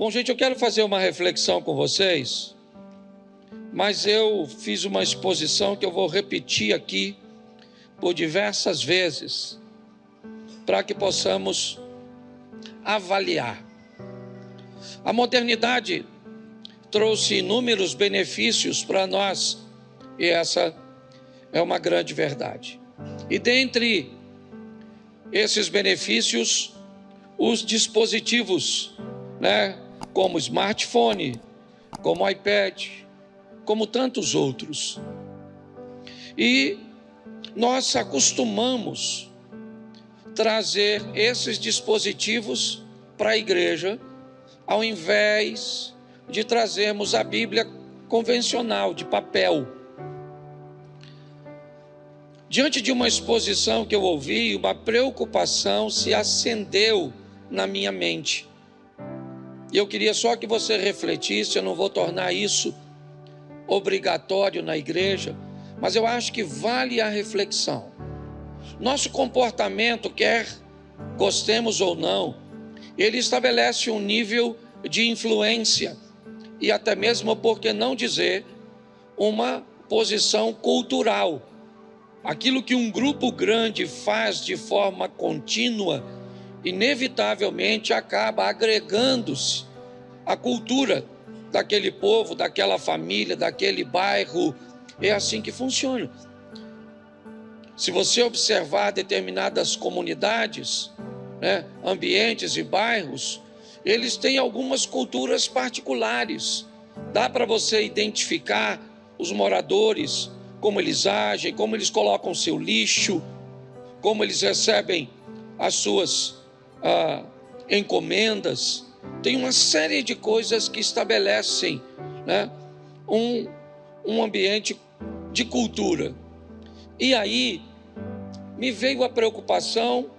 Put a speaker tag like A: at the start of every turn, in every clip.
A: Bom, gente, eu quero fazer uma reflexão com vocês, mas eu fiz uma exposição que eu vou repetir aqui por diversas vezes, para que possamos avaliar. A modernidade trouxe inúmeros benefícios para nós, e essa é uma grande verdade. E dentre esses benefícios, os dispositivos, como smartphone, como iPad, como tantos outros. E nós acostumamos trazer esses dispositivos para a igreja, ao invés de trazermos a Bíblia convencional, de papel. Diante de uma exposição que eu ouvi, uma preocupação se acendeu na minha mente. E eu queria só que você refletisse, eu não vou tornar isso obrigatório na igreja, mas eu acho que vale a reflexão. Nosso comportamento, quer gostemos ou não, ele estabelece um nível de influência e até mesmo, por que não dizer, uma posição cultural. Aquilo que um grupo grande faz de forma contínua, inevitavelmente acaba agregando-se à cultura daquele povo, daquela família, daquele bairro. É assim que funciona. Se você observar determinadas comunidades, ambientes e bairros, eles têm algumas culturas particulares. Dá para você identificar os moradores, como eles agem, como eles colocam o seu lixo, como eles recebem as suas encomendas. Tem uma série de coisas que estabelecem um ambiente de cultura. E aí me veio a preocupação,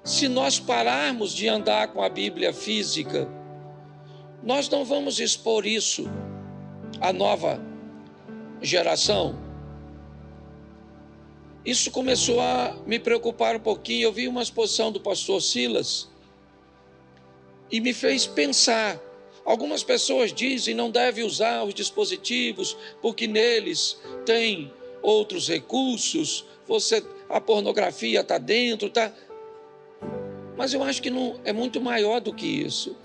A: se nós pararmos de andar com a Bíblia física, nós não vamos expor isso à nova geração. Isso começou a me preocupar um pouquinho. Eu vi uma exposição do pastor Silas e me fez pensar. Algumas pessoas dizem que não deve usar os dispositivos porque neles tem outros recursos, a pornografia está dentro, Mas eu acho que não, é muito maior do que isso.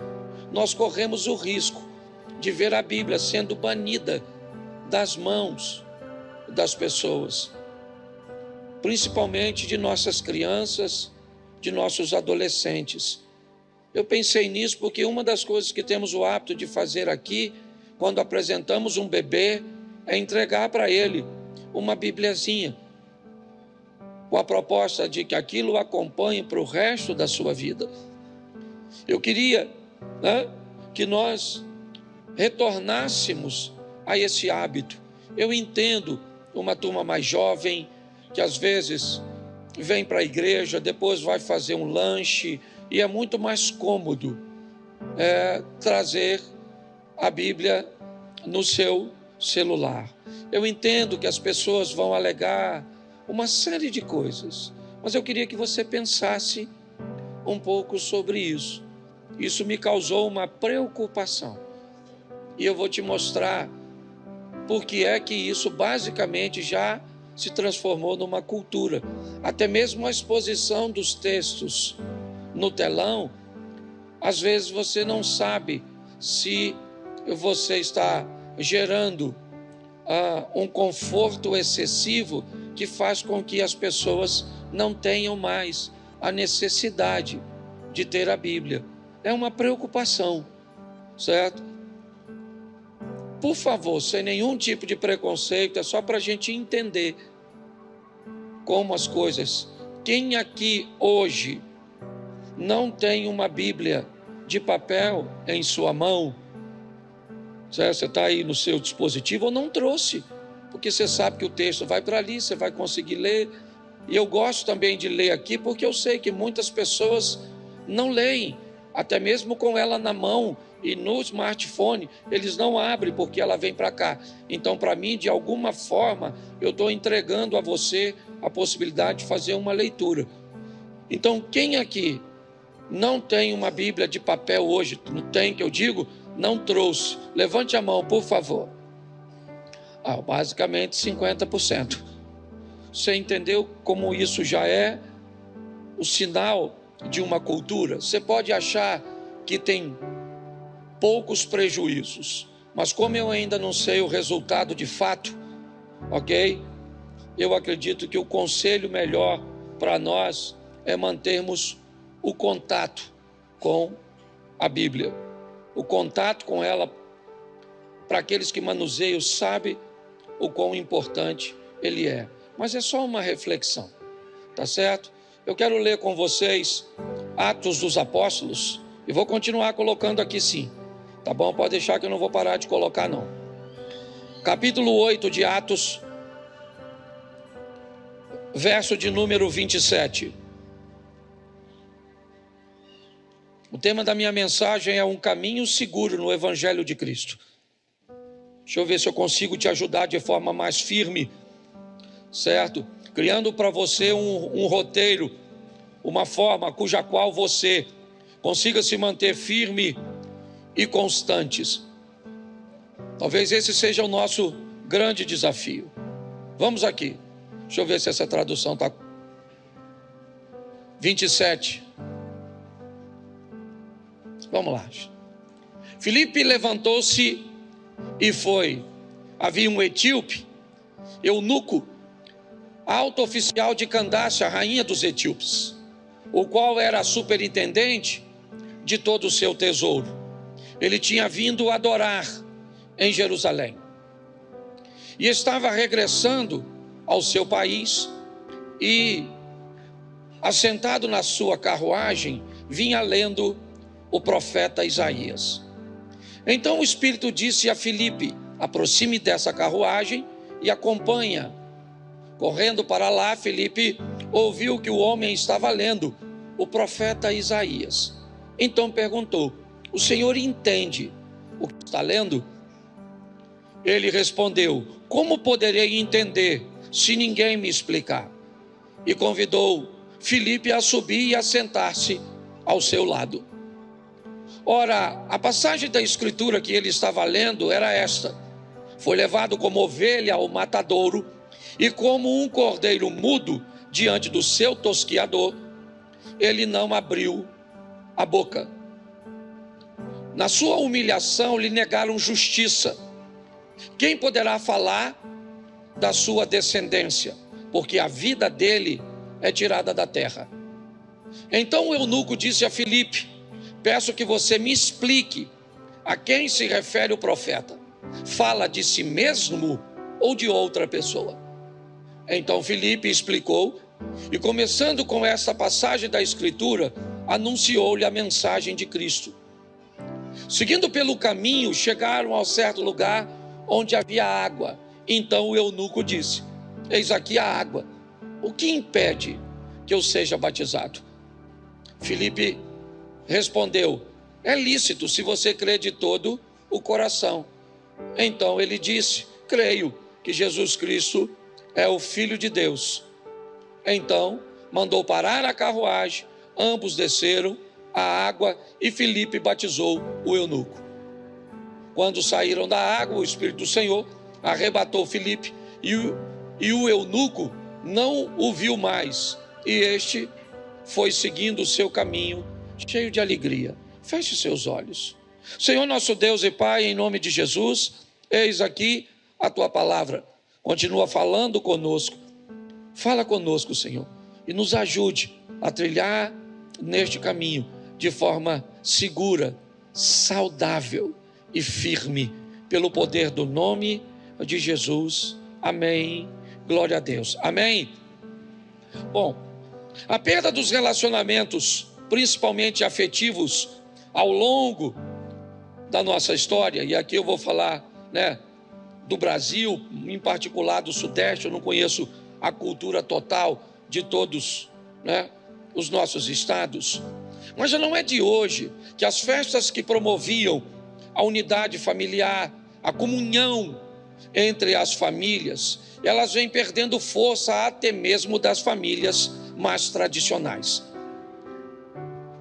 A: Nós corremos o risco de ver a Bíblia sendo banida das mãos das pessoas, principalmente de nossas crianças, de nossos adolescentes. Eu pensei nisso porque uma das coisas que temos o hábito de fazer aqui, quando apresentamos um bebê, é entregar para ele uma bibliazinha, com a proposta de que aquilo o acompanhe para o resto da sua vida. Eu queria que nós retornássemos a esse hábito. Eu entendo uma turma mais jovem, que às vezes vem para a igreja, depois vai fazer um lanche, e é muito mais cômodo trazer a Bíblia no seu celular. Eu entendo que as pessoas vão alegar uma série de coisas, mas eu queria que você pensasse um pouco sobre isso. Isso me causou uma preocupação, e eu vou te mostrar por que é que isso basicamente já se transformou numa cultura. Até mesmo a exposição dos textos no telão, às vezes você não sabe se você está gerando um conforto excessivo que faz com que as pessoas não tenham mais a necessidade de ter a Bíblia. É uma preocupação, certo? Por favor, sem nenhum tipo de preconceito, é só para a gente entender como as coisas. Quem aqui hoje não tem uma Bíblia de papel em sua mão? Certo? Você está aí no seu dispositivo ou não trouxe? Porque você sabe que o texto vai para ali, você vai conseguir ler. E eu gosto também de ler aqui, porque eu sei que muitas pessoas não leem, até mesmo com ela na mão e no smartphone, eles não abrem porque ela vem para cá. Então, para mim, de alguma forma, eu estou entregando a você a possibilidade de fazer uma leitura. Então, quem aqui não tem uma Bíblia de papel hoje? Não tem, que eu digo, não trouxe. Levante a mão, por favor. Basicamente 50%. Você entendeu como isso já é o sinal de uma cultura? Você pode achar que tem poucos prejuízos, mas como eu ainda não sei o resultado de fato, ok? Eu acredito que o conselho melhor para nós é mantermos o contato com a Bíblia. O contato com ela, para aqueles que manuseiam, sabem o quão importante ele é. Mas é só uma reflexão, tá certo? Eu quero ler com vocês Atos dos Apóstolos, e vou continuar colocando aqui sim, tá bom? Pode deixar que eu não vou parar de colocar não. Capítulo 8 de Atos, verso de número 27. O tema da minha mensagem é um caminho seguro no Evangelho de Cristo. Deixa eu ver se eu consigo te ajudar de forma mais firme, certo? Criando para você um roteiro, uma forma cuja qual você consiga se manter firme e constantes. Talvez esse seja o nosso grande desafio. Vamos aqui. Deixa eu ver se essa tradução está. 27. Vamos lá. Filipe levantou-se e foi. Havia um etíope, eunuco, alto oficial de Candace, a rainha dos etíopes, o qual era superintendente de todo o seu tesouro. Ele tinha vindo adorar em Jerusalém e estava regressando ao seu país e, assentado na sua carruagem, vinha lendo o profeta Isaías. Então o Espírito disse a Filipe: aproxime dessa carruagem e acompanha. Correndo para lá, Filipe ouviu que o homem estava lendo o profeta Isaías. Então perguntou: o senhor entende o que está lendo? Ele respondeu: como poderei entender se ninguém me explicar? E convidou Filipe a subir e a sentar-se ao seu lado. Ora, a passagem da escritura que ele estava lendo era esta: foi levado como ovelha ao matadouro, e como um cordeiro mudo diante do seu tosquiador, ele não abriu a boca. Na sua humilhação lhe negaram justiça. Quem poderá falar da sua descendência? Porque a vida dele é tirada da terra. Então o eunuco disse a Filipe: peço que você me explique a quem se refere o profeta. Fala de si mesmo ou de outra pessoa? Então Filipe explicou, e começando com esta passagem da escritura, anunciou-lhe a mensagem de Cristo. Seguindo pelo caminho, chegaram a certo lugar onde havia água. Então o eunuco disse: eis aqui a água, o que impede que eu seja batizado? Filipe respondeu: é lícito se você crê de todo o coração. Então ele disse: creio que Jesus Cristo é o Filho de Deus. Então mandou parar a carruagem, ambos desceram a água e Filipe batizou o eunuco. Quando saíram da água, o Espírito do Senhor arrebatou Filipe e o eunuco não o viu mais, e este foi seguindo o seu caminho cheio de alegria. Feche seus olhos. Senhor nosso Deus e Pai, em nome de Jesus, eis aqui a tua palavra. Continua falando conosco. Fala conosco, Senhor, e nos ajude a trilhar neste caminho de forma segura, saudável e firme, pelo poder do nome de Jesus. Amém. Glória a Deus. Amém. Bom, a perda dos relacionamentos, principalmente afetivos, ao longo da nossa história, e aqui eu vou falar, do Brasil, em particular do Sudeste. Eu não conheço a cultura total de todos, os nossos estados, mas já não é de hoje que as festas que promoviam a unidade familiar, a comunhão entre as famílias, elas vêm perdendo força até mesmo das famílias mais tradicionais.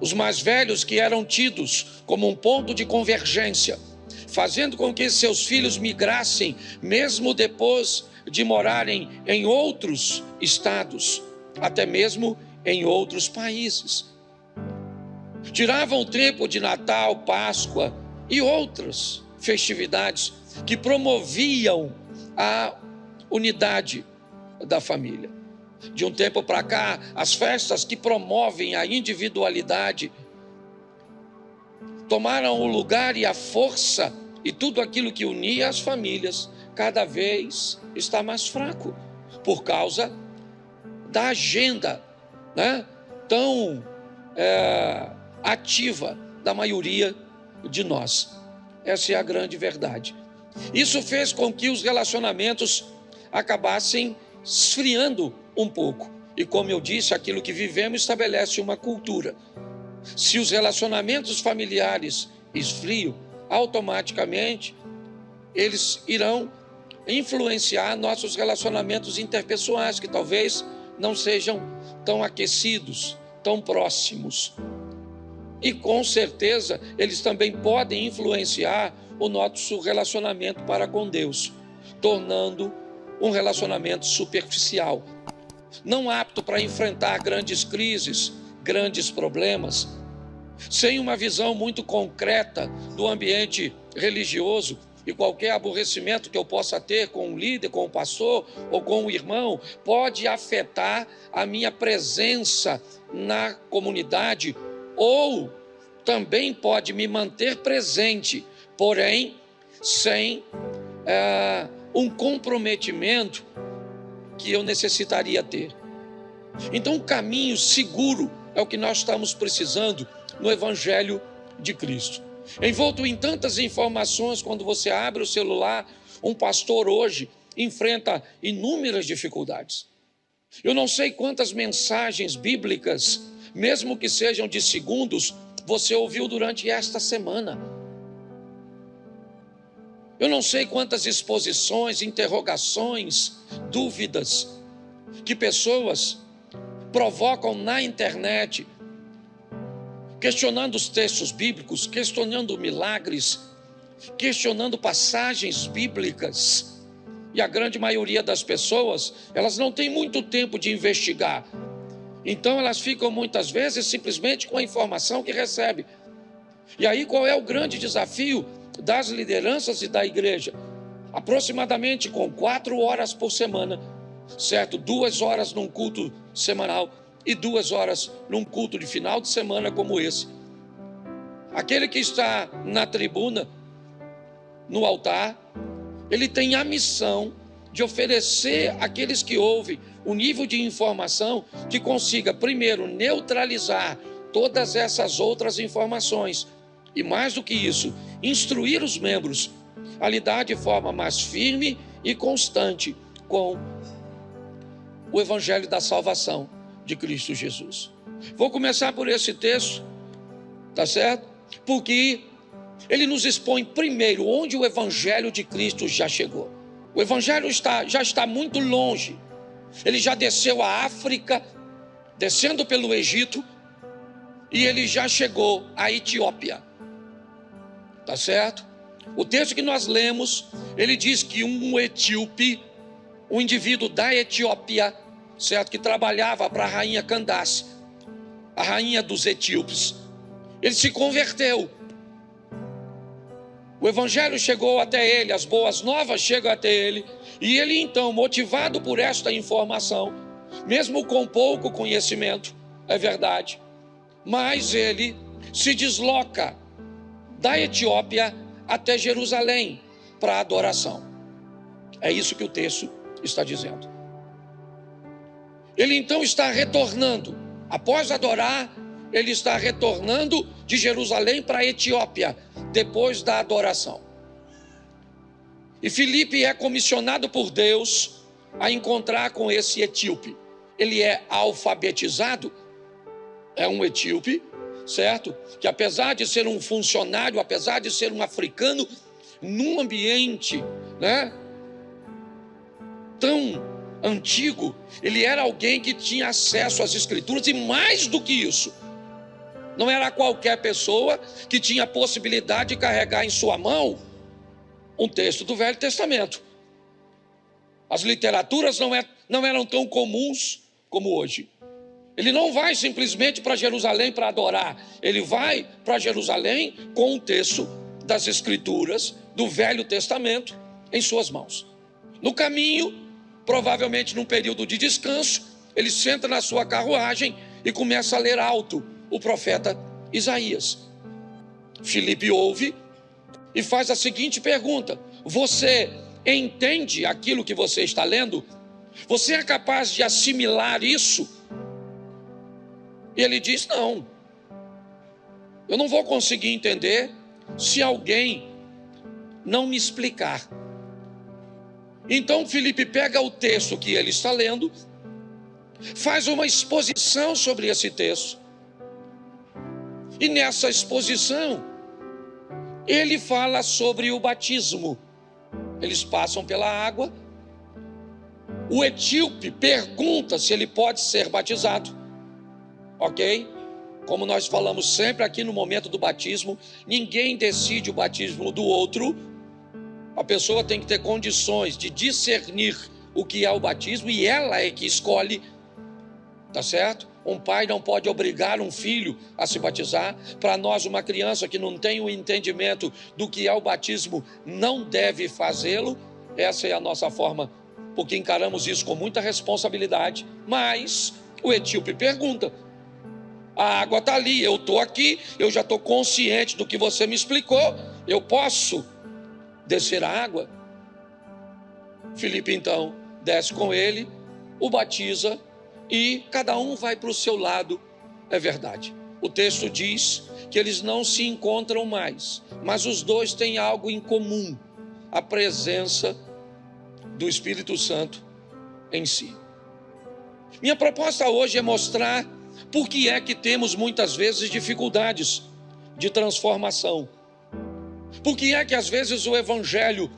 A: os mais velhos que eram tidos como um ponto de convergência, fazendo com que seus filhos migrassem, mesmo depois de morarem em outros estados, até mesmo em outros países. Tiravam o tempo de Natal, Páscoa e outras festividades que promoviam a unidade da família. De um tempo para cá, as festas que promovem a individualidade tomaram o lugar e a força, e tudo aquilo que unia as famílias cada vez está mais fraco, por causa da agenda, né, tão ativa da maioria de nós. Essa é a grande verdade. Isso fez com que os relacionamentos acabassem esfriando um pouco. E como eu disse, aquilo que vivemos estabelece uma cultura. Se os relacionamentos familiares esfriam, automaticamente eles irão influenciar nossos relacionamentos interpessoais, que talvez não sejam tão aquecidos, tão próximos. E com certeza eles também podem influenciar o nosso relacionamento para com Deus, tornando um relacionamento superficial, não apto para enfrentar grandes crises, grandes problemas, sem uma visão muito concreta do ambiente religioso. E qualquer aborrecimento que eu possa ter com o líder, com o pastor ou com o irmão, pode afetar a minha presença na comunidade, ou também pode me manter presente, porém sem um comprometimento que eu necessitaria ter. Então, um caminho seguro é o que nós estamos precisando no Evangelho de Cristo. Envolto em tantas informações, quando você abre o celular, um pastor hoje enfrenta inúmeras dificuldades. Eu não sei quantas mensagens bíblicas, mesmo que sejam de segundos, você ouviu durante esta semana. Eu não sei quantas exposições, interrogações, dúvidas que pessoas provocam na internet, questionando os textos bíblicos, questionando milagres, questionando passagens bíblicas. E a grande maioria das pessoas, elas não têm muito tempo de investigar. Então elas ficam muitas vezes simplesmente com a informação que recebe. E aí qual é o grande desafio das lideranças e da igreja? Aproximadamente com 4 horas por semana, certo? 2 horas num culto semanal e 2 horas num culto de final de semana como esse. Aquele que está na tribuna, no altar, ele tem a missão de oferecer àqueles que ouvem um nível de informação que consiga, primeiro, neutralizar todas essas outras informações e, mais do que isso, instruir os membros a lidar de forma mais firme e constante com o Evangelho da salvação de Cristo Jesus. Vou começar por esse texto, tá certo? Porque ele nos expõe primeiro onde o Evangelho de Cristo já chegou. O Evangelho já está muito longe. Ele já desceu à África, descendo pelo Egito, e ele já chegou à Etiópia. Tá certo? O texto que nós lemos, ele diz que um etíope, um indivíduo da Etiópia, certo, que trabalhava para a rainha Candace, a rainha dos etíopes, ele se converteu. O Evangelho chegou até ele, as boas novas chegam até ele, e ele então, motivado por esta informação, mesmo com pouco conhecimento, é verdade, mas ele se desloca da Etiópia até Jerusalém para adoração. É isso que o texto está dizendo. Ele então está retornando, após adorar, ele está retornando de Jerusalém para a Etiópia, depois da adoração. E Filipe é comissionado por Deus a encontrar com esse etíope. Ele é alfabetizado, é um etíope, certo? Que apesar de ser um funcionário, apesar de ser um africano, num ambiente, né, tão antigo, ele era alguém que tinha acesso às escrituras, e mais do que isso, Não era qualquer pessoa que tinha a possibilidade de carregar em sua mão um texto do Velho Testamento. As literaturas não eram tão comuns como hoje. Ele não vai simplesmente para Jerusalém para adorar. Ele vai para Jerusalém com o texto das Escrituras do Velho Testamento em suas mãos. No caminho, provavelmente num período de descanso, ele senta na sua carruagem e começa a ler alto o profeta Isaías. Filipe ouve e faz a seguinte pergunta: você entende aquilo que você está lendo? Você é capaz de assimilar isso? E ele diz: não, eu não vou conseguir entender se alguém não me explicar. Então Filipe pega o texto que ele está lendo, faz uma exposição sobre esse texto, e nessa exposição ele fala sobre o batismo. Eles passam pela água, o etíope pergunta se ele pode ser batizado. Ok? Como nós falamos sempre aqui no momento do batismo, ninguém decide o batismo do outro. A pessoa tem que ter condições de discernir o que é o batismo e ela é que escolhe, tá certo? Um pai não pode obrigar um filho a se batizar. Para nós, uma criança que não tem o entendimento do que é o batismo não deve fazê-lo. Essa é a nossa forma, porque encaramos isso com muita responsabilidade. Mas o etíope pergunta: a água está ali, eu estou aqui, eu já estou consciente do que você me explicou, eu posso descer a água? Filipe então desce com ele, o batiza e cada um vai para o seu lado. É verdade, o texto diz que eles não se encontram mais, mas os dois têm algo em comum: a presença do Espírito Santo em si. Minha proposta hoje é mostrar por que é que temos muitas vezes dificuldades de transformação. Por que é que às vezes o Evangelho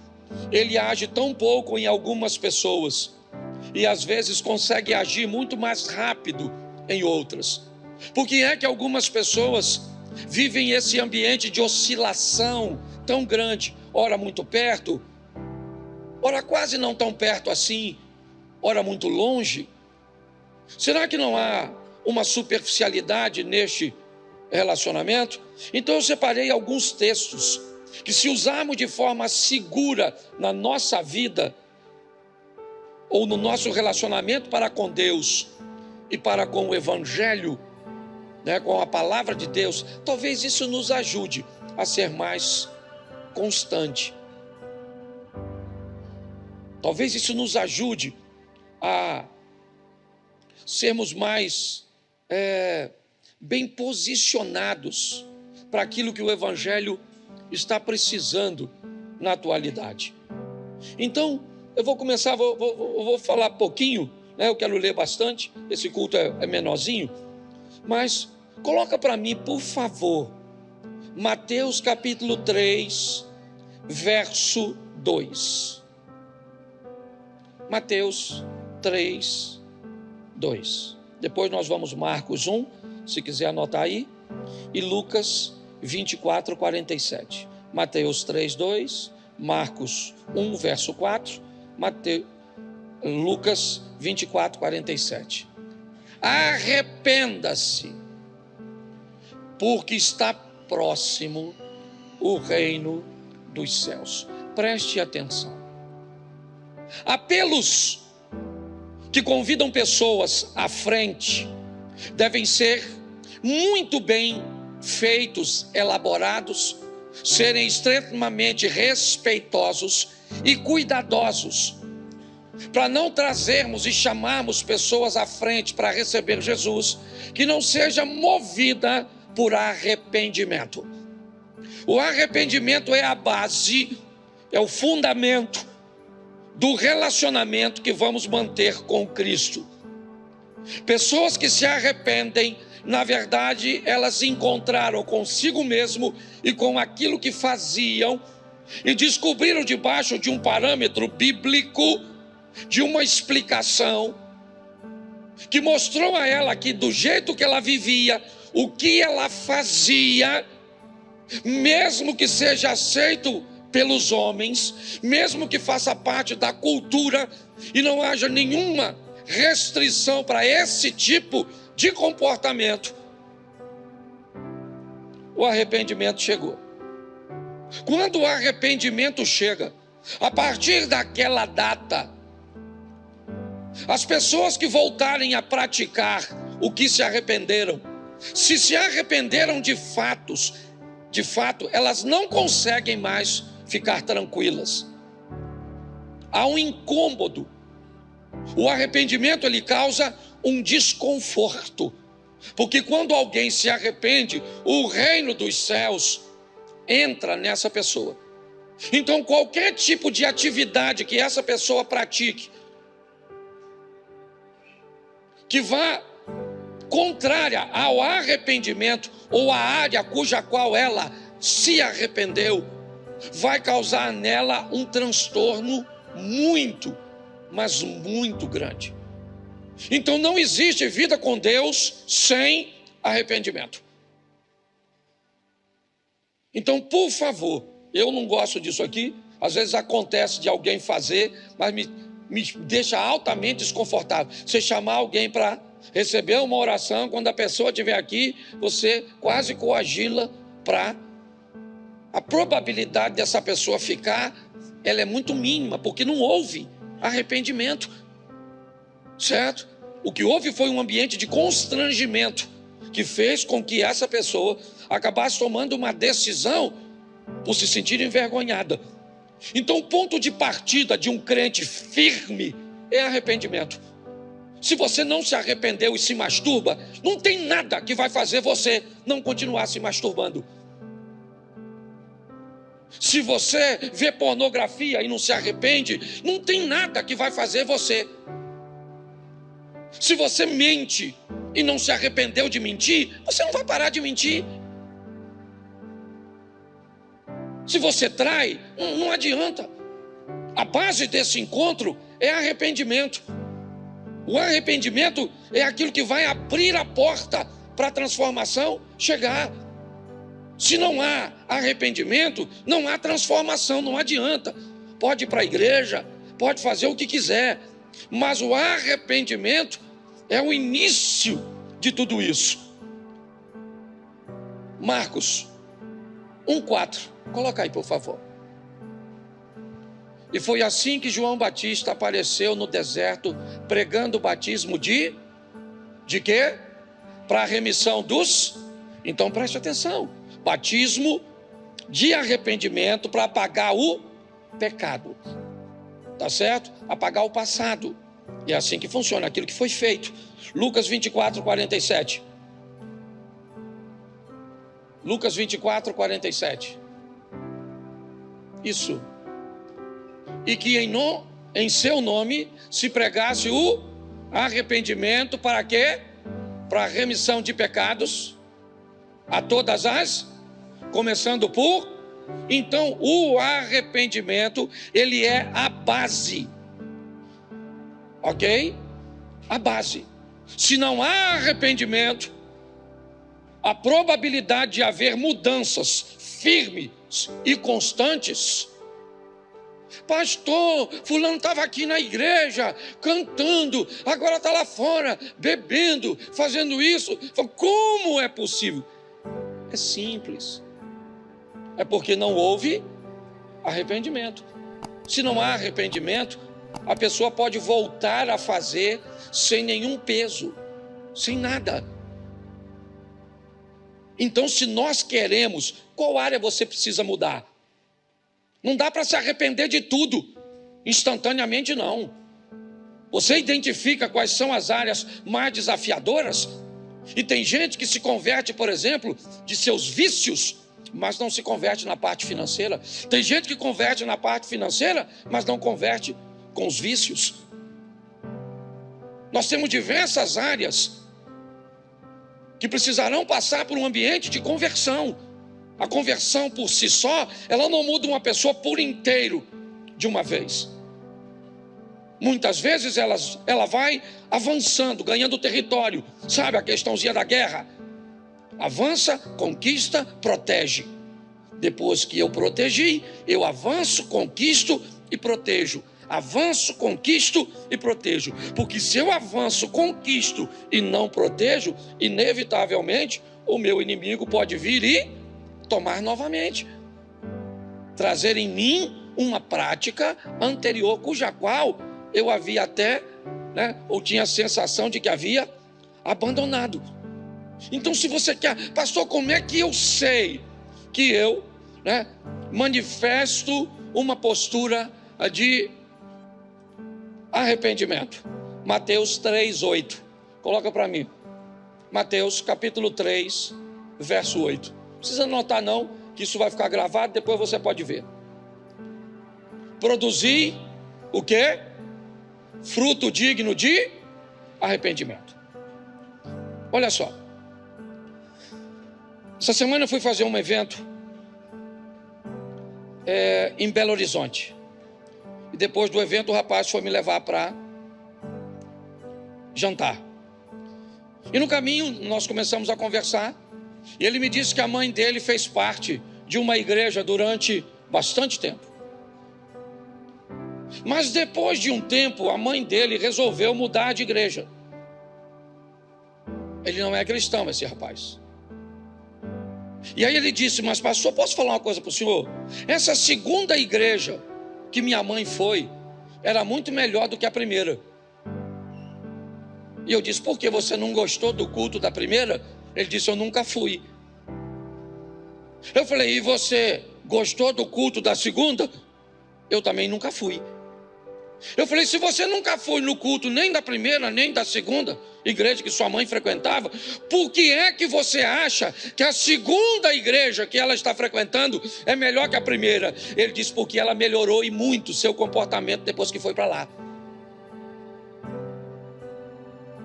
A: ele age tão pouco em algumas pessoas e às vezes consegue agir muito mais rápido em outras? Por que é que algumas pessoas vivem esse ambiente de oscilação tão grande, ora muito perto, ora quase não tão perto assim, ora muito longe? Será que não há uma superficialidade neste relacionamento? Então eu separei alguns textos que, se usarmos de forma segura na nossa vida ou no nosso relacionamento para com Deus e para com o Evangelho, com a palavra de Deus, talvez isso nos ajude a ser mais constante. Talvez isso nos ajude a sermos mais bem posicionados para aquilo que o Evangelho está precisando na atualidade. Então, eu vou começar, vou falar pouquinho, eu quero ler bastante, esse culto é menorzinho, mas coloca para mim, por favor, Mateus capítulo 3, verso 2. Mateus 3, 2. Depois nós vamos Marcos 1, se quiser anotar aí, e Lucas 24, 47. Mateus 3, 2, Marcos 1, verso 4, Lucas 24, 47. Arrependa-se, porque está próximo o reino dos céus. Preste atenção. Apelos que convidam pessoas à frente devem ser muito bem feitos, elaborados, serem extremamente respeitosos e cuidadosos, para não trazermos e chamarmos pessoas à frente para receber Jesus que não seja movida por arrependimento. O arrependimento é a base, é o fundamento do relacionamento que vamos manter com Cristo. Pessoas que se arrependem, na verdade, elas se encontraram consigo mesmo e com aquilo que faziam e descobriram, debaixo de um parâmetro bíblico, de uma explicação que mostrou a ela que do jeito que ela vivia, o que ela fazia, mesmo que seja aceito pelos homens, mesmo que faça parte da cultura e não haja nenhuma restrição para esse tipo de comportamento, o arrependimento chegou. Quando o arrependimento chega, a partir daquela data, as pessoas que voltarem a praticar o que se arrependeram, se arrependeram de fato, elas não conseguem mais ficar tranquilas. Há um incômodo. O arrependimento, ele causa um desconforto. Porque quando alguém se arrepende, o reino dos céus entra nessa pessoa. Então, qualquer tipo de atividade que essa pessoa pratique, que vá contrária ao arrependimento, ou à área cuja qual ela se arrependeu, vai causar nela um transtorno muito, mas muito grande. Então não existe vida com Deus sem arrependimento. Então, por favor, eu não gosto disso aqui. Às vezes acontece de alguém fazer, mas me deixa altamente desconfortável. Você chamar alguém para receber uma oração, quando a pessoa estiver aqui, você quase coagi-la para... A probabilidade dessa pessoa ficar, ela é muito mínima, porque não houve arrependimento. Certo? O que houve foi um ambiente de constrangimento que fez com que essa pessoa acabasse tomando uma decisão por se sentir envergonhada. Então, o ponto de partida de um crente firme é arrependimento. Se você não se arrependeu e se masturba, não tem nada que vai fazer você não continuar se masturbando. Se você vê pornografia e não se arrepende, não tem nada que vai fazer você. Se você mente e não se arrependeu de mentir, você não vai parar de mentir. Se você trai, não adianta. A base desse encontro é arrependimento. O arrependimento é aquilo que vai abrir a porta para a transformação chegar. Se não há arrependimento, não há transformação, não adianta. Pode ir para a igreja, pode fazer o que quiser, mas o arrependimento é o início de tudo isso. Marcos 1:4, coloca aí, por favor. E foi assim que João Batista apareceu no deserto, pregando o batismo de quê? Para a remissão dos... Então preste atenção. Batismo de arrependimento para apagar o pecado. Tá certo? Apagar o passado. E é assim que funciona, aquilo que foi feito. Lucas 24:47. Lucas 24:47. Isso. E que em seu nome se pregasse o arrependimento para quê? Para a remissão de pecados a todas as, começando por... Então, o arrependimento, ele é a base. Ok? A base. Se não há arrependimento, a probabilidade de haver mudanças firmes e constantes... Pastor, fulano estava aqui na igreja, cantando, agora está lá fora, bebendo, fazendo isso. Como é possível? É simples. É porque não houve arrependimento. Se não há arrependimento, a pessoa pode voltar a fazer sem nenhum peso, sem nada. Então, se nós queremos, qual área você precisa mudar? Não dá para se arrepender de tudo instantaneamente, não. Você identifica quais são as áreas mais desafiadoras? E tem gente que se converte, por exemplo, de seus vícios, mas não se converte na parte financeira. Tem gente que converte na parte financeira, mas não converte com os vícios. Nós temos diversas áreas que precisarão passar por um ambiente de conversão. A conversão por si só, ela não muda uma pessoa por inteiro de uma vez. Muitas vezes ela vai avançando, ganhando território. Sabe a questãozinha da guerra? Avança, conquista, protege. Depois que eu protegi, eu avanço, conquisto e protejo. Avanço, conquisto e protejo. Porque se eu avanço, conquisto e não protejo, inevitavelmente o meu inimigo pode vir e tomar novamente. Trazer em mim uma prática anterior, cuja qual eu havia até, ou tinha a sensação de que havia abandonado. Então, se você quer, pastor, como é que eu sei que eu manifesto uma postura de arrependimento? Mateus 3:8. Coloca para mim. Mateus capítulo 3, verso 8. Não precisa anotar não, que isso vai ficar gravado, depois você pode ver. Produzir o quê? Fruto digno de arrependimento. Olha só. Essa semana eu fui fazer um evento em Belo Horizonte. E depois do evento o rapaz foi me levar para jantar. E no caminho nós começamos a conversar. E ele me disse que a mãe dele fez parte de uma igreja durante bastante tempo. Mas depois de um tempo a mãe dele resolveu mudar de igreja. Ele não é cristão, esse rapaz. E aí ele disse: mas pastor, posso falar uma coisa para o senhor? Essa segunda igreja que minha mãe foi era muito melhor do que a primeira. E eu disse: por que você não gostou do culto da primeira? Ele disse: eu nunca fui. Eu falei: e você gostou do culto da segunda? Eu também nunca fui. Eu falei: se você nunca foi no culto nem da primeira nem da segunda igreja que sua mãe frequentava, por que é que você acha que a segunda igreja que ela está frequentando é melhor que a primeira? Ele disse: porque ela melhorou e muito seu comportamento depois que foi para lá.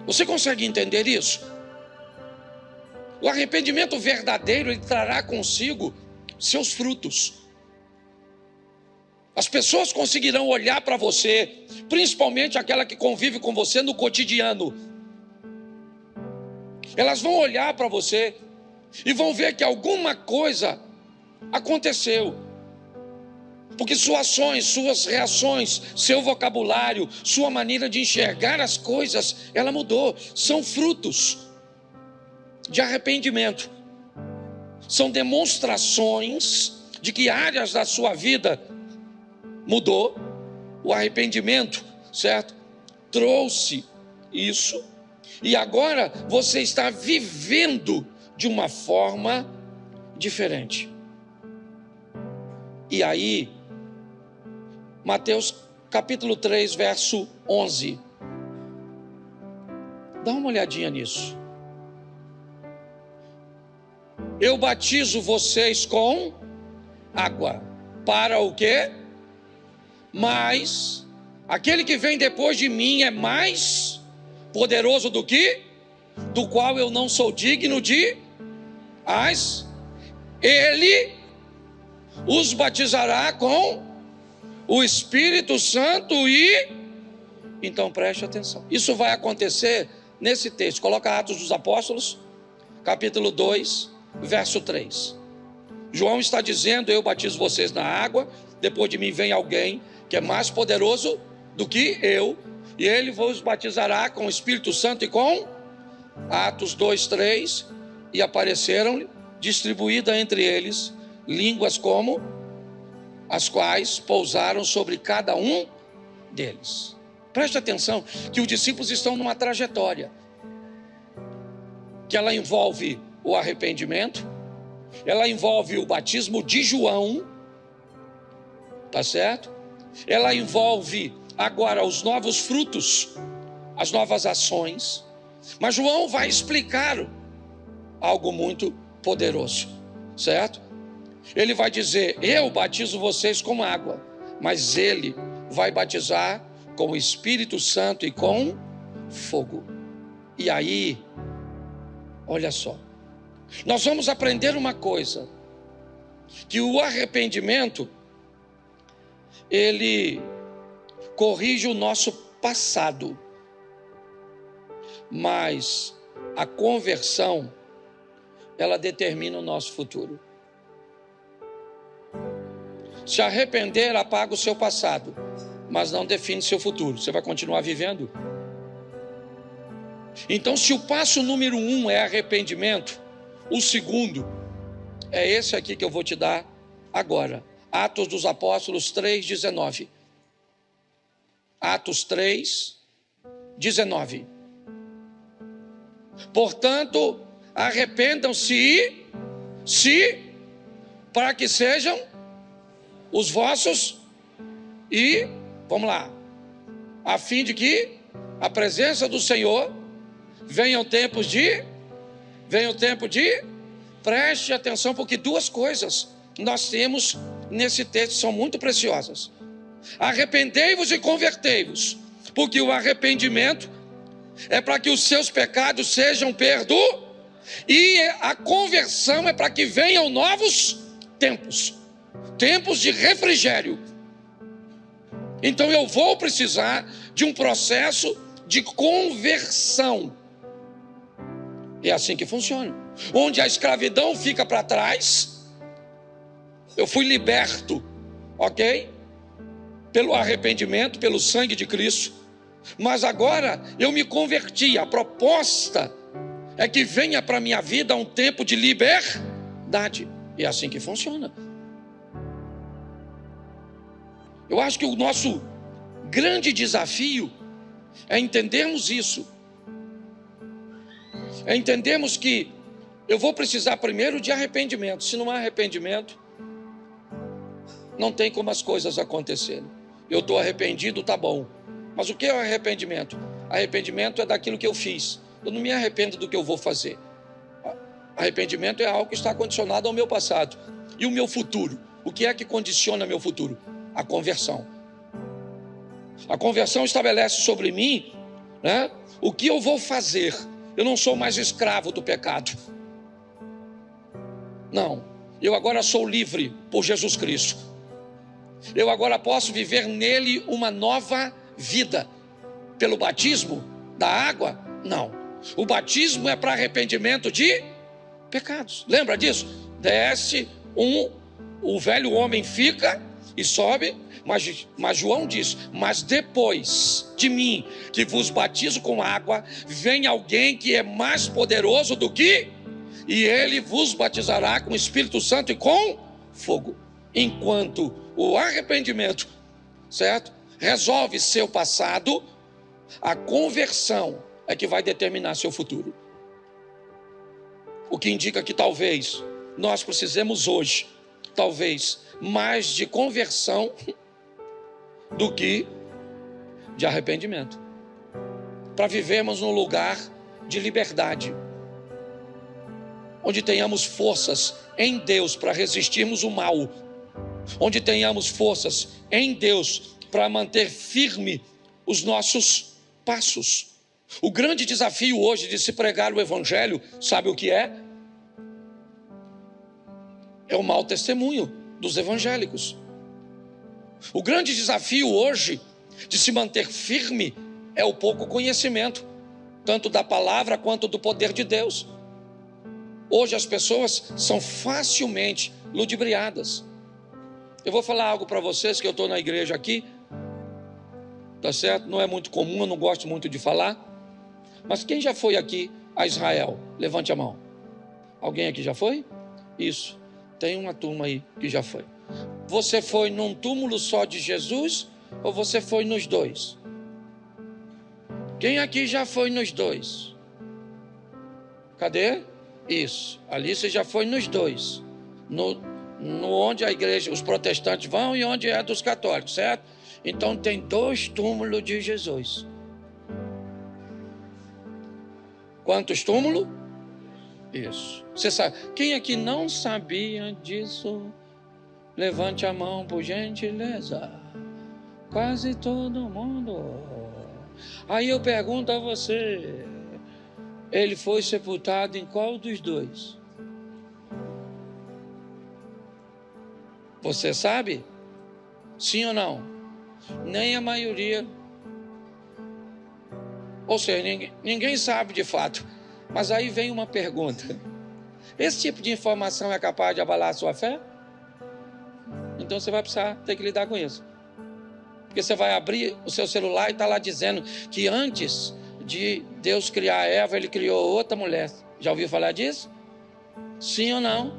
A: Você consegue entender isso? O arrependimento verdadeiro, ele trará consigo seus frutos. As pessoas conseguirão olhar para você, principalmente aquela que convive com você no cotidiano. Elas vão olhar para você e vão ver que alguma coisa aconteceu. Porque suas ações, suas reações, seu vocabulário, sua maneira de enxergar as coisas, ela mudou. São frutos de arrependimento. São demonstrações de que áreas da sua vida mudou. O arrependimento, certo? Trouxe isso. E agora você está vivendo de uma forma diferente. E aí, Mateus capítulo 3, verso 11. Dá uma olhadinha nisso. Eu batizo vocês com água. Para o quê? Mas aquele que vem depois de mim é mais poderoso do que? Do qual eu não sou digno de ele os batizará com o Espírito Santo e... Então preste atenção. Isso vai acontecer nesse texto. Coloca Atos dos Apóstolos, capítulo 2, verso 3. João está dizendo: eu batizo vocês na água, depois de mim vem alguém que é mais poderoso do que eu, e ele vos batizará com o Espírito Santo e com... Atos 2, 3. E apareceram distribuídas entre eles línguas como as quais pousaram sobre cada um deles. Preste atenção que os discípulos estão numa trajetória que ela envolve o arrependimento, ela envolve o batismo de João, tá certo? Ela envolve agora os novos frutos, as novas ações. Mas João vai explicar algo muito poderoso, certo? Ele vai dizer: eu batizo vocês com água, mas ele vai batizar com o Espírito Santo e com fogo. E aí, olha só, nós vamos aprender uma coisa, que o arrependimento, ele corrige o nosso passado, mas a conversão ela determina o nosso futuro. Se arrepender apaga o seu passado, mas não define seu futuro. Você vai continuar vivendo? Então, se o passo número 1 é arrependimento, o segundo é esse aqui que eu vou te dar agora. Atos dos Apóstolos 3:19. Atos 3:19. Portanto, arrependam-se para que sejam os vossos vamos lá, a fim de que a presença do Senhor venha o tempo de, preste atenção, porque duas coisas nós temos nesse texto são muito preciosas. Arrependei-vos e convertei-vos, porque o arrependimento é para que os seus pecados sejam perdoados, e a conversão é para que venham novos tempos de refrigério. Então eu vou precisar de um processo de conversão. É assim que funciona. Onde a escravidão fica para trás, eu fui liberto, ok? Pelo arrependimento, pelo sangue de Cristo. Mas agora eu me converti. A proposta é que venha para a minha vida um tempo de liberdade. É assim que funciona. Eu acho que o nosso grande desafio é entendermos isso. É entendermos que eu vou precisar primeiro de arrependimento. Se não há arrependimento, não tem como as coisas acontecerem. Eu estou arrependido, tá bom. Mas o que é o arrependimento? Arrependimento é daquilo que eu fiz. Eu não me arrependo do que eu vou fazer. Arrependimento é algo que está condicionado ao meu passado. E o meu futuro? O que é que condiciona meu futuro? A conversão. A conversão estabelece sobre mim, né, o que eu vou fazer. Eu não sou mais escravo do pecado. Não. Eu agora sou livre por Jesus Cristo. Eu agora posso viver nele uma nova vida. Pelo batismo da água? Não. O batismo é para arrependimento de pecados. Lembra disso? Desce o velho homem fica e sobe, mas João diz: mas depois de mim, que vos batizo com água, vem alguém que é mais poderoso do que, e ele vos batizará com o Espírito Santo e com fogo. Enquanto o arrependimento, certo, resolve seu passado, a conversão é que vai determinar seu futuro. O que indica que talvez nós precisemos hoje, talvez, mais de conversão do que de arrependimento, para vivermos num lugar de liberdade, onde tenhamos forças em Deus para resistirmos o mal, onde tenhamos forças em Deus para manter firme os nossos passos. O grande desafio hoje de se pregar o evangelho, sabe o que é? É o mau testemunho dos evangélicos. O grande desafio hoje de se manter firme é o pouco conhecimento, tanto da palavra quanto do poder de Deus. Hoje as pessoas são facilmente ludibriadas. Eu vou falar algo para vocês, que eu estou na igreja aqui, tá certo? Não é muito comum, eu não gosto muito de falar. Mas quem já foi aqui a Israel? Levante a mão. Alguém aqui já foi? Isso. Tem uma turma aí que já foi. Você foi num túmulo só de Jesus ou você foi nos dois? Quem aqui já foi nos dois? Cadê? Isso. Ali você já foi nos dois. No onde a igreja, os protestantes vão e onde é dos católicos, certo? Então tem 2 túmulos de Jesus. Quantos túmulos? Isso. Você sabe? Quem aqui não sabia disso? Levante a mão, por gentileza. Quase todo mundo. Aí eu pergunto a você: ele foi sepultado em qual dos 2? Você sabe? Sim ou não? Nem a maioria. Ou seja, ninguém sabe de fato. Mas aí vem uma pergunta: Esse tipo de informação é capaz de abalar a sua fé? Então você vai precisar ter que lidar com isso. Porque você vai abrir o seu celular e está lá dizendo que antes de Deus criar a Eva, Ele criou outra mulher. Já ouviu falar disso? Sim ou não?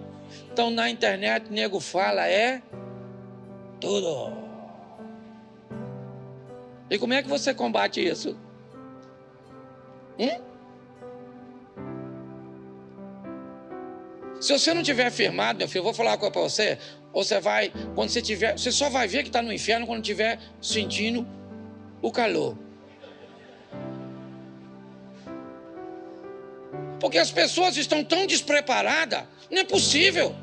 A: Então na internet, o nego fala, tudo. E como é que você combate isso? Se você não tiver firmado, meu filho, eu vou falar uma coisa para você. Ou você vai, quando você tiver, você só vai ver que está no inferno quando estiver sentindo o calor. Porque as pessoas estão tão despreparadas, não é possível.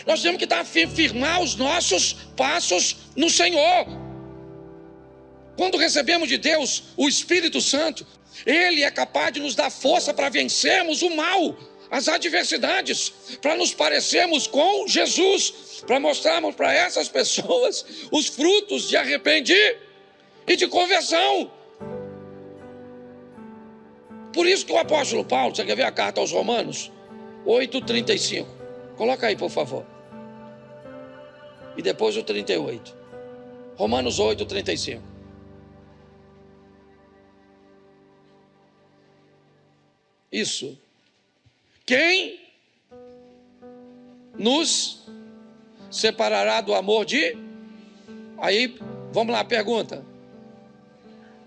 A: Nós temos que firmar os nossos passos no Senhor. Quando recebemos de Deus o Espírito Santo, Ele é capaz de nos dar força para vencermos o mal, as adversidades, para nos parecermos com Jesus, para mostrarmos para essas pessoas os frutos de arrependimento e de conversão. Por isso que o apóstolo Paulo, você quer ver a carta aos Romanos? 8:35. Coloca aí, por favor. E depois o 38. Romanos 8:35. Isso. Quem nos separará do amor de... Aí, vamos lá, pergunta.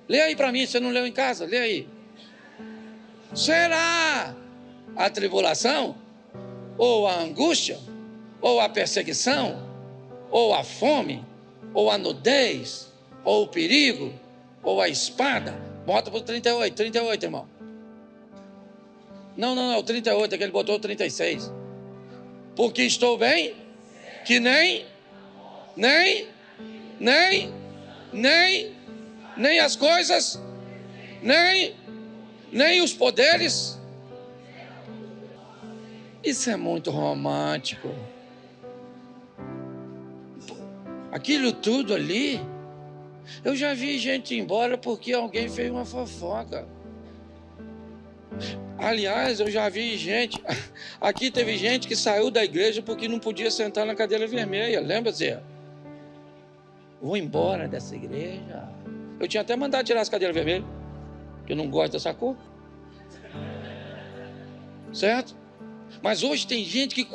A: Lê aí para mim, você não leu em casa? Lê aí. Será a tribulação, ou a angústia, ou a perseguição, ou a fome, ou a nudez, ou o perigo, ou a espada? Bota para o 38, irmão. Não, o 38 é que ele botou o 36. Porque estou bem, que nem as coisas, nem os poderes. Isso é muito romântico. Aquilo tudo ali, eu já vi gente ir embora porque alguém fez uma fofoca. Aliás, eu já vi gente, aqui teve gente que saiu da igreja porque não podia sentar na cadeira vermelha, lembra, Zé? Vou embora dessa igreja. Eu tinha até mandado tirar as cadeiras vermelhas, porque eu não gosto dessa cor. Certo? Mas hoje tem gente que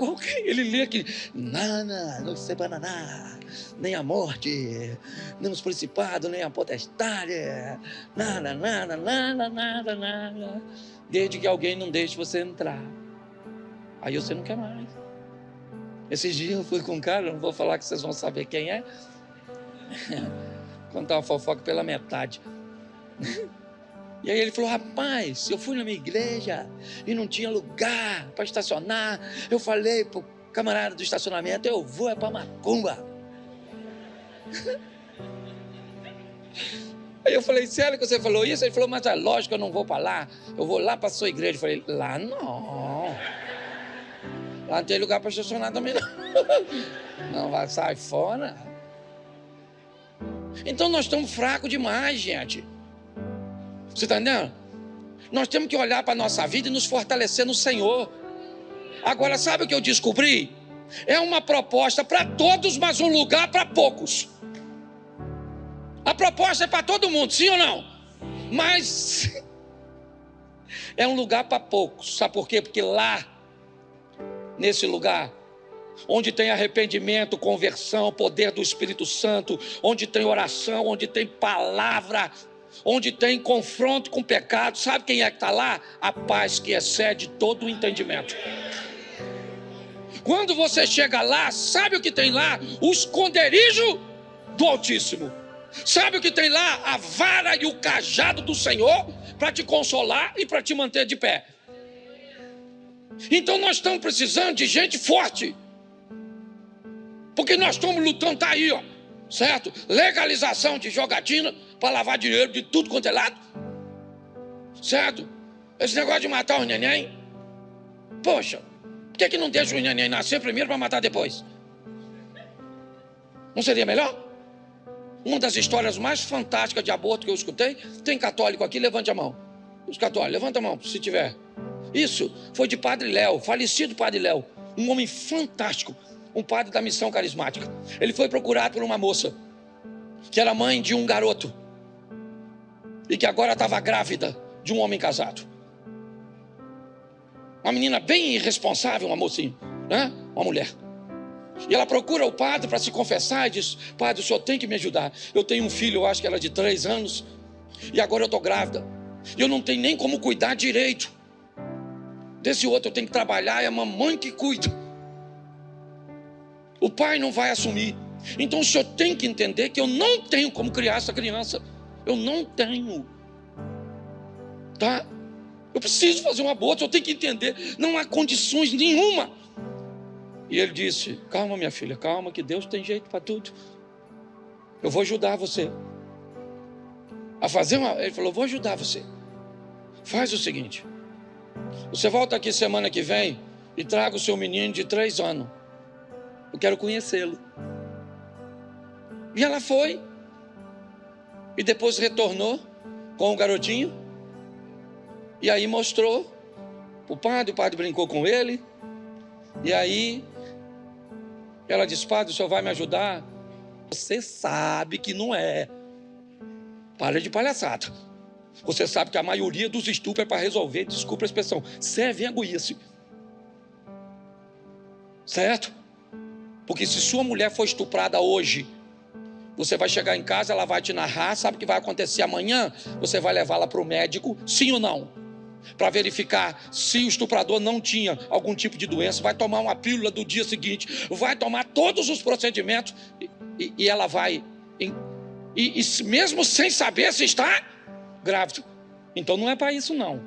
A: ele lê aqui, nada, não se bananá, nem a morte, nem os principados, nem a potestade, nada. Desde que alguém não deixe você entrar. Aí você não quer mais. Esses dias eu fui com um cara, não vou falar que vocês vão saber quem é. Contar uma fofoca pela metade. E aí ele falou, rapaz, eu fui na minha igreja e não tinha lugar para estacionar. Eu falei pro camarada do estacionamento, eu vou para Macumba. Aí eu falei, sério que você falou isso? Ele falou, mas é lógico que eu não vou para lá. Eu vou lá para a sua igreja. Eu falei, lá não. Lá não tem lugar para estacionar também não. Não, vai sair fora. Então nós estamos fracos demais, gente. Você está entendendo? Nós temos que olhar para a nossa vida e nos fortalecer no Senhor. Agora, sabe o que eu descobri? É uma proposta para todos, mas um lugar para poucos. A proposta é para todo mundo, sim ou não? Mas é um lugar para poucos. Sabe por quê? Porque lá, nesse lugar, onde tem arrependimento, conversão, poder do Espírito Santo, onde tem oração, onde tem palavra, onde tem confronto com o pecado, sabe quem é que está lá? A paz que excede todo o entendimento. Quando você chega lá, sabe o que tem lá? O esconderijo do Altíssimo. Sabe o que tem lá? A vara e o cajado do Senhor para te consolar e para te manter de pé. Então nós estamos precisando de gente forte. Porque nós estamos lutando, tá aí, ó, certo? Legalização de jogatina para lavar dinheiro de tudo quanto é lado. Certo? Esse negócio de matar os neném. Poxa, por que não deixa os neném nascer primeiro para matar depois? Não seria melhor? Uma das histórias mais fantásticas de aborto que eu escutei, tem católico aqui, levante a mão. Os católicos, levanta a mão, se tiver. Isso foi de Padre Léo, falecido Padre Léo, um homem fantástico, um padre da missão carismática. Ele foi procurado por uma moça que era mãe de um garoto e que agora estava grávida de um homem casado. Uma menina bem irresponsável, uma mocinha, né? Uma mulher. E ela procura o padre para se confessar e diz: padre, o senhor tem que me ajudar. Eu tenho um filho, eu acho que era de 3 anos, e agora eu estou grávida. E eu não tenho nem como cuidar direito desse outro, eu tenho que trabalhar, é a mamãe que cuida. O pai não vai assumir. Então o senhor tem que entender que eu não tenho como criar essa criança. Eu não tenho. Tá? Eu preciso fazer um aborto, eu tenho que entender. Não há condições nenhuma. E ele disse: calma, minha filha, calma, que Deus tem jeito para tudo. Eu vou ajudar você a fazer uma... Ele falou: vou ajudar você. Faz o seguinte: você volta aqui semana que vem e traga o seu menino de 3 anos. Eu quero conhecê-lo. E ela foi. E depois retornou com o garotinho. E aí mostrou o padre brincou com ele. E aí ela disse: padre, o senhor vai me ajudar? Você sabe que não é. Para de palhaçada. Você sabe que a maioria dos estupros é para resolver, desculpa a expressão, vergonhice. Certo? Porque se sua mulher for estuprada hoje, você vai chegar em casa, ela vai te narrar, sabe o que vai acontecer amanhã? Você vai levá-la para o médico, sim ou não? Para verificar se o estuprador não tinha algum tipo de doença, vai tomar uma pílula do dia seguinte, vai tomar todos os procedimentos e ela vai, e mesmo sem saber se está grávida. Então não é para isso não.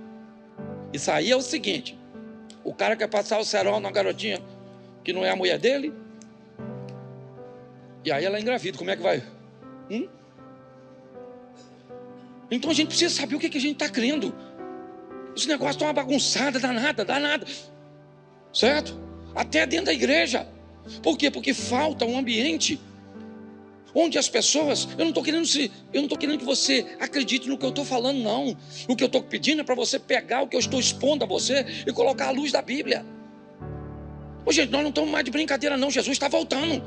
A: Isso aí é o seguinte: o cara quer passar o cerol na garotinha que não é a mulher dele, e aí ela é engravida, como é que vai? Então a gente precisa saber o que a gente está crendo. Esse negócio está uma bagunçada, danada. Certo? Até dentro da igreja. Por quê? Porque falta um ambiente onde as pessoas... Eu não estou querendo que você acredite no que eu estou falando, não. O que eu estou pedindo é para você pegar o que eu estou expondo a você e colocar à luz da Bíblia. Ô, gente, nós não estamos mais de brincadeira, não. Jesus está voltando.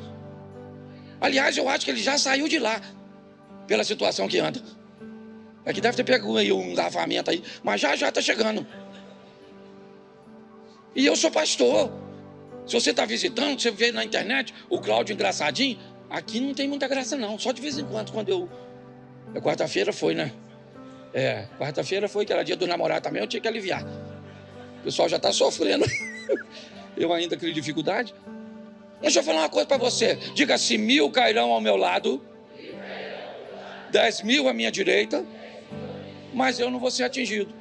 A: Aliás, eu acho que ele já saiu de lá, pela situação que anda. É que deve ter pego aí um engarrafamento aí, mas já está chegando. E eu sou pastor. Se você está visitando, você vê na internet o Cláudio engraçadinho. Aqui não tem muita graça não, só de vez em quando quarta-feira foi, né? Quarta-feira foi, que era dia do namorado também, eu tinha que aliviar. O pessoal já está sofrendo. Eu ainda crio dificuldade. Deixa eu falar uma coisa para você. Diga assim: 1000 cairão ao meu lado, 10.000 à minha direita, mas eu não vou ser atingido.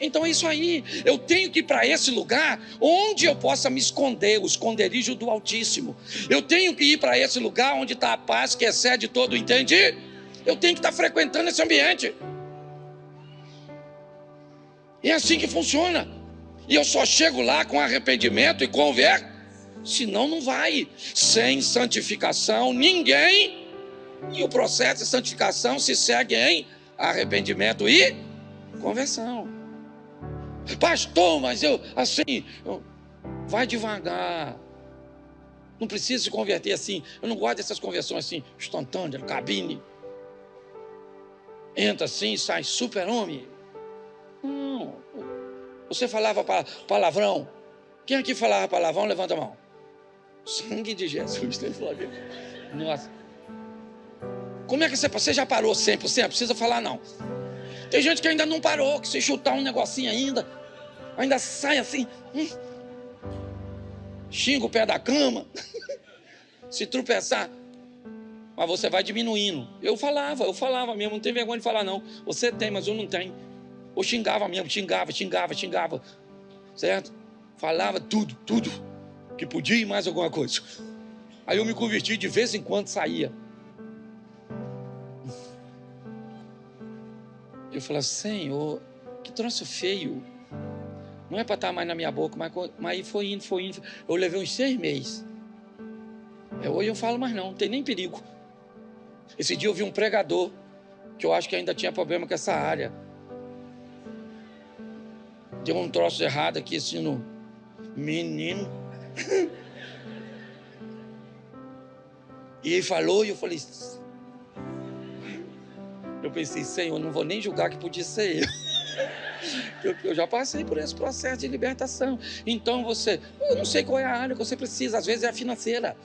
A: Então é isso aí. Eu tenho que ir para esse lugar onde eu possa me esconder, o esconderijo do Altíssimo. Eu tenho que ir para esse lugar onde está a paz que excede todo o entendimento. Eu tenho que estar frequentando esse ambiente. E é assim que funciona. E eu só chego lá com arrependimento e converso. Senão não vai. Sem santificação ninguém. E o processo de santificação se segue em arrependimento e conversão. Pastor, mas vai devagar. Não precisa se converter assim. Eu não gosto dessas conversões assim, instantâneas, cabine. Entra assim, sai super-homem. Não. Você falava palavrão. Quem aqui falava palavrão, levanta a mão. Sangue de Jesus, tem Flávio. Nossa. Como é que você já parou 100%? Não precisa falar não. Tem gente que ainda não parou, que se chutar um negocinho ainda sai assim. Xinga o pé da cama. Se tropeçar. Mas você vai diminuindo. Eu falava mesmo, não tem vergonha de falar não. Você tem, mas eu não tenho. Eu xingava mesmo, xingava. Certo? Falava tudo. Que podia ir mais alguma coisa. Aí eu me converti, de vez em quando saía. Eu falei: Senhor, que troço feio. Não é para estar mais na minha boca, mas aí foi indo. Eu levei uns 6 meses. Hoje eu falo mais não tem nem perigo. Esse dia eu vi um pregador, que eu acho que ainda tinha problema com essa área. Deu um troço errado aqui, assim, no menino. E ele falou, e eu falei... Eu pensei, Senhor, não vou nem julgar que podia ser eu já passei por esse processo de libertação. Então eu não sei qual é a área que você precisa, às vezes é a financeira.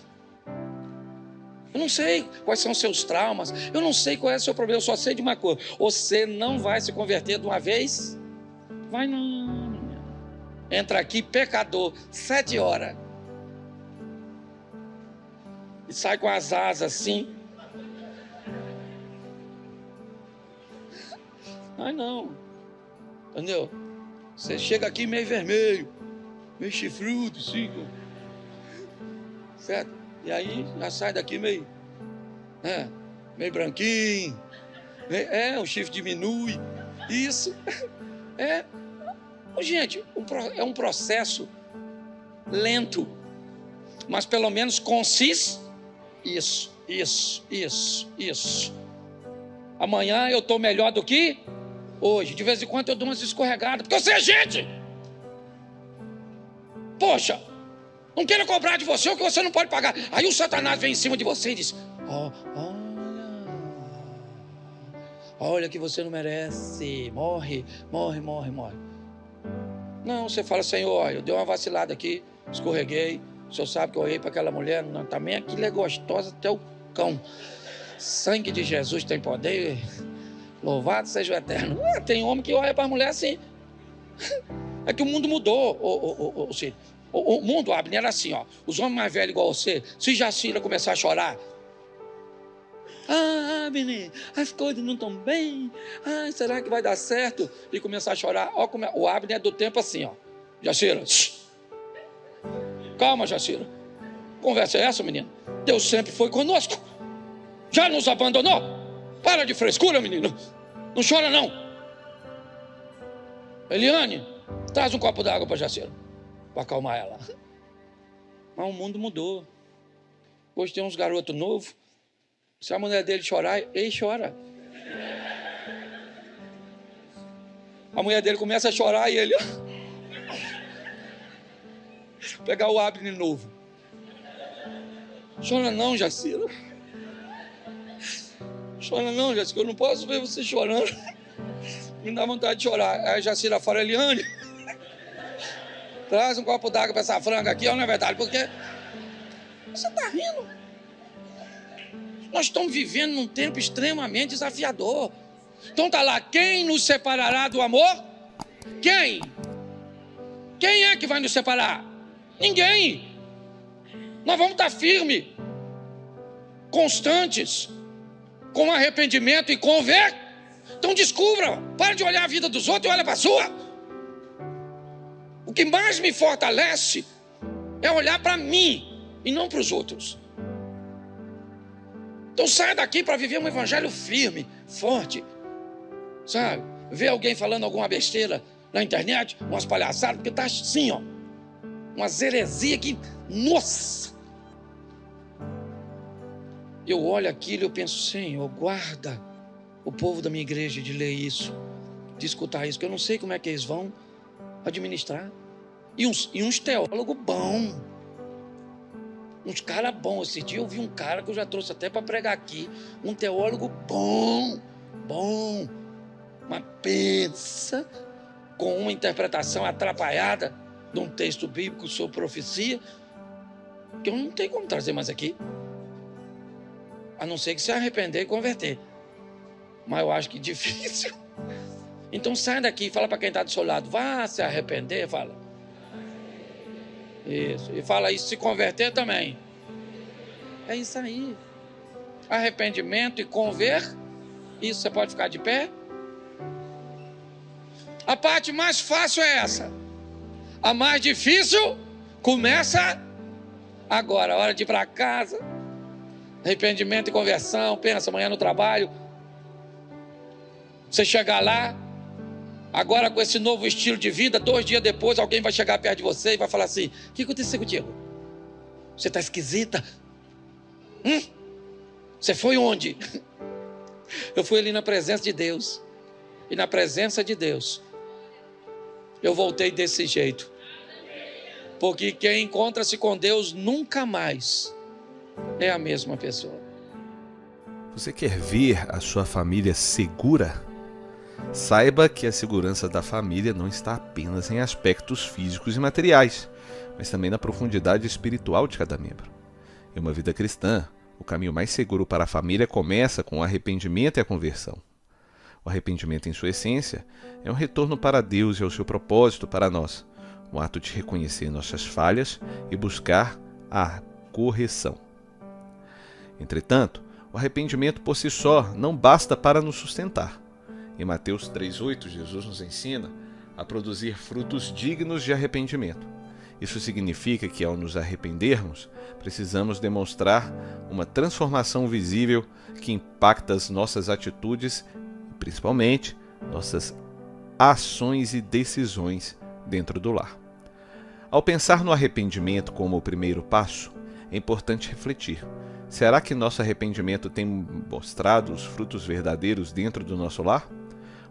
A: Eu não sei quais são os seus traumas, eu não sei qual é o seu problema, eu só sei de uma coisa: você não vai se converter de uma vez. Vai não. Entra aqui pecador, 7 horas. E sai com as asas assim. Ai não. Entendeu? Você chega aqui meio vermelho, meio chifrudo, assim. Certo? E aí já sai daqui meio branquinho. O chifre diminui. Isso. Gente, é um processo lento, mas pelo menos conciso. Isso. Amanhã eu estou melhor do que hoje. De vez em quando eu dou umas escorregadas, porque você é gente. Poxa, não quero cobrar de você o que você não pode pagar. Aí o Satanás vem em cima de você e diz: olha que você não merece. Morre. Não, você fala: Senhor, eu dei uma vacilada aqui, escorreguei. O senhor sabe que eu olhei para aquela mulher, não, também aquilo é gostosa até o cão. Sangue de Jesus tem poder. Louvado seja o Eterno. Tem homem que olha para a mulher assim. É que o mundo mudou. O mundo, Abner, era assim, ó. Os homens mais velhos igual você, se Jacira começar a chorar: Abner, as coisas não estão bem. Será que vai dar certo? E começar a chorar. Ó, o Abner é do tempo assim, ó. Jacira, calma, Jacira. Conversa é essa, menina? Deus sempre foi conosco. Já nos abandonou? Para de frescura, menino. Não chora, não. Eliane, traz um copo d'água para Jacira, para acalmar ela. Mas o mundo mudou. Hoje tem uns garotos novos. Se a mulher dele chorar, ele chora. A mulher dele começa a chorar e ele... Pegar o Abner novo. Chora não, Jacira. Chora não, Jacira. Eu não posso ver você chorando. Me dá vontade de chorar. Aí a Jacira fala: Eliane, traz um copo d'água para essa franga aqui, não é verdade? Porque você está rindo. Nós estamos vivendo num tempo extremamente desafiador. Então tá lá: quem nos separará do amor? Quem? Quem é que vai nos separar? Ninguém. Nós vamos estar firmes, constantes, com arrependimento e Então descubra, para de olhar a vida dos outros e olha para a sua. O que mais me fortalece é olhar para mim e não para os outros. Então saia daqui para viver um evangelho firme, forte, sabe? Ver alguém falando alguma besteira na internet, umas palhaçadas, porque está assim, ó, umas heresias que, nossa! Eu olho aquilo e eu penso: Senhor, guarda o povo da minha igreja de ler isso, de escutar isso, que eu não sei como é que eles vão administrar. E uns teólogos bons, uns caras bons. Esse dia eu vi um cara que eu já trouxe até para pregar aqui, um teólogo bom, mas pensa, com uma interpretação atrapalhada de um texto bíblico sobre profecia, que eu não tenho como trazer mais aqui, a não ser que se arrepender e converter. Mas eu acho que difícil. Então sai daqui e fala para quem está do seu lado: vá se arrepender, fala. Isso. E fala isso: se converter também. É isso aí. Arrependimento e isso. Você pode ficar de pé? A parte mais fácil é essa. A mais difícil começa agora. A hora de ir para casa. Arrependimento e conversão. Pensa, amanhã no trabalho, você chegar lá, agora com esse novo estilo de vida, 2 dias depois alguém vai chegar perto de você e vai falar assim: o que aconteceu contigo? Você está esquisita? Você foi onde? Eu fui ali na presença de Deus. E na presença de Deus Eu voltei desse jeito. Porque quem encontra-se com Deus nunca mais é a mesma pessoa.
B: Você quer ver a sua família segura? Saiba que a segurança da família não está apenas em aspectos físicos e materiais, mas também na profundidade espiritual de cada membro. Em uma vida cristã, o caminho mais seguro para a família começa com o arrependimento e a conversão. O arrependimento, em sua essência, é um retorno para Deus e ao seu propósito para nós, um ato de reconhecer nossas falhas e buscar a correção. Entretanto, o arrependimento por si só não basta para nos sustentar. Em Mateus 3,8, Jesus nos ensina a produzir frutos dignos de arrependimento. Isso significa que, ao nos arrependermos, precisamos demonstrar uma transformação visível que impacta as nossas atitudes e, principalmente, nossas ações e decisões dentro do lar. Ao pensar no arrependimento como o primeiro passo, é importante refletir. Será que nosso arrependimento tem mostrado os frutos verdadeiros dentro do nosso lar?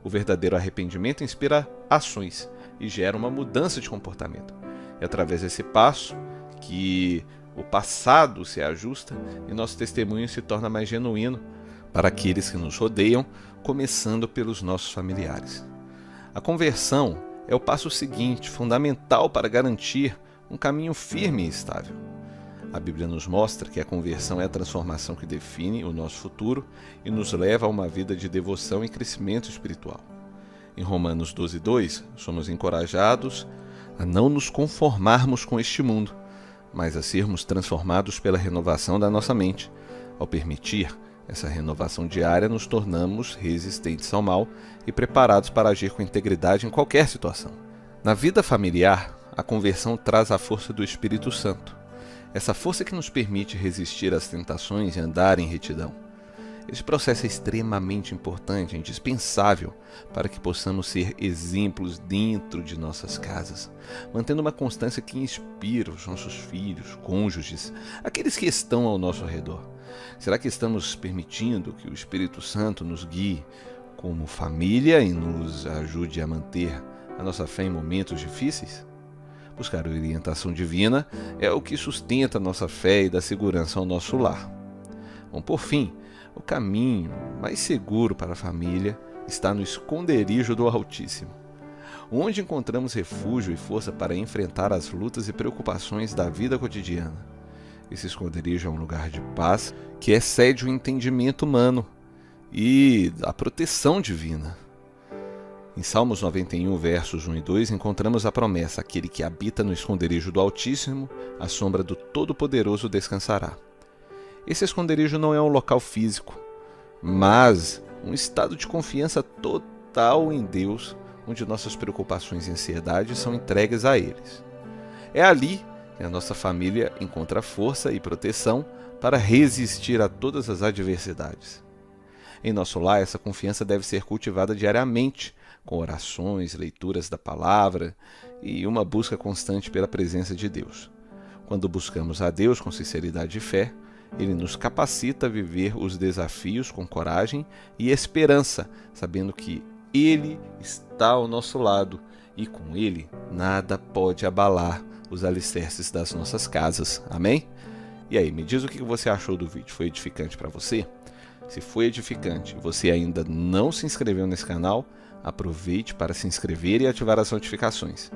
B: O verdadeiro arrependimento inspira ações e gera uma mudança de comportamento. É através desse passo que o passado se ajusta e nosso testemunho se torna mais genuíno para aqueles que nos rodeiam, começando pelos nossos familiares. A conversão é o passo seguinte, fundamental para garantir um caminho firme e estável. A Bíblia nos mostra que a conversão é a transformação que define o nosso futuro e nos leva a uma vida de devoção e crescimento espiritual. Em Romanos 12:2, somos encorajados a não nos conformarmos com este mundo, mas a sermos transformados pela renovação da nossa mente. Ao permitir essa renovação diária, nos tornamos resistentes ao mal e preparados para agir com integridade em qualquer situação. Na vida familiar, a conversão traz a força do Espírito Santo. Essa força que nos permite resistir às tentações e andar em retidão. Esse processo é extremamente importante, indispensável, para que possamos ser exemplos dentro de nossas casas, mantendo uma constância que inspira os nossos filhos, cônjuges, aqueles que estão ao nosso redor. Será que estamos permitindo que o Espírito Santo nos guie como família e nos ajude a manter a nossa fé em momentos difíceis? Buscar a orientação divina é o que sustenta a nossa fé e dá segurança ao nosso lar. Bom, por fim, o caminho mais seguro para a família está no esconderijo do Altíssimo, onde encontramos refúgio e força para enfrentar as lutas e preocupações da vida cotidiana. Esse esconderijo é um lugar de paz que excede o entendimento humano e a proteção divina. Em Salmos 91, versos 1 e 2, encontramos a promessa: aquele que habita no esconderijo do Altíssimo, à sombra do Todo-Poderoso descansará. Esse esconderijo não é um local físico, mas um estado de confiança total em Deus, onde nossas preocupações e ansiedades são entregues a eles. É ali que a nossa família encontra força e proteção para resistir a todas as adversidades. Em nosso lar, essa confiança deve ser cultivada diariamente, com orações, leituras da palavra e uma busca constante pela presença de Deus. Quando buscamos a Deus com sinceridade e fé, Ele nos capacita a viver os desafios com coragem e esperança, sabendo que Ele está ao nosso lado e com Ele nada pode abalar os alicerces das nossas casas. Amém? E aí, me diz o que você achou do vídeo. Foi edificante para você? Se foi edificante e você ainda não se inscreveu nesse canal, aproveite para se inscrever e ativar as notificações.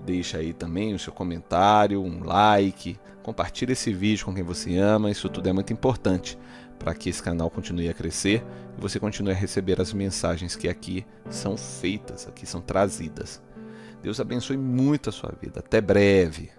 B: Deixa aí também o seu comentário, um like, compartilhe esse vídeo com quem você ama. Isso tudo é muito importante para que esse canal continue a crescer e você continue a receber as mensagens que aqui são feitas, aqui são trazidas. Deus abençoe muito a sua vida. Até breve.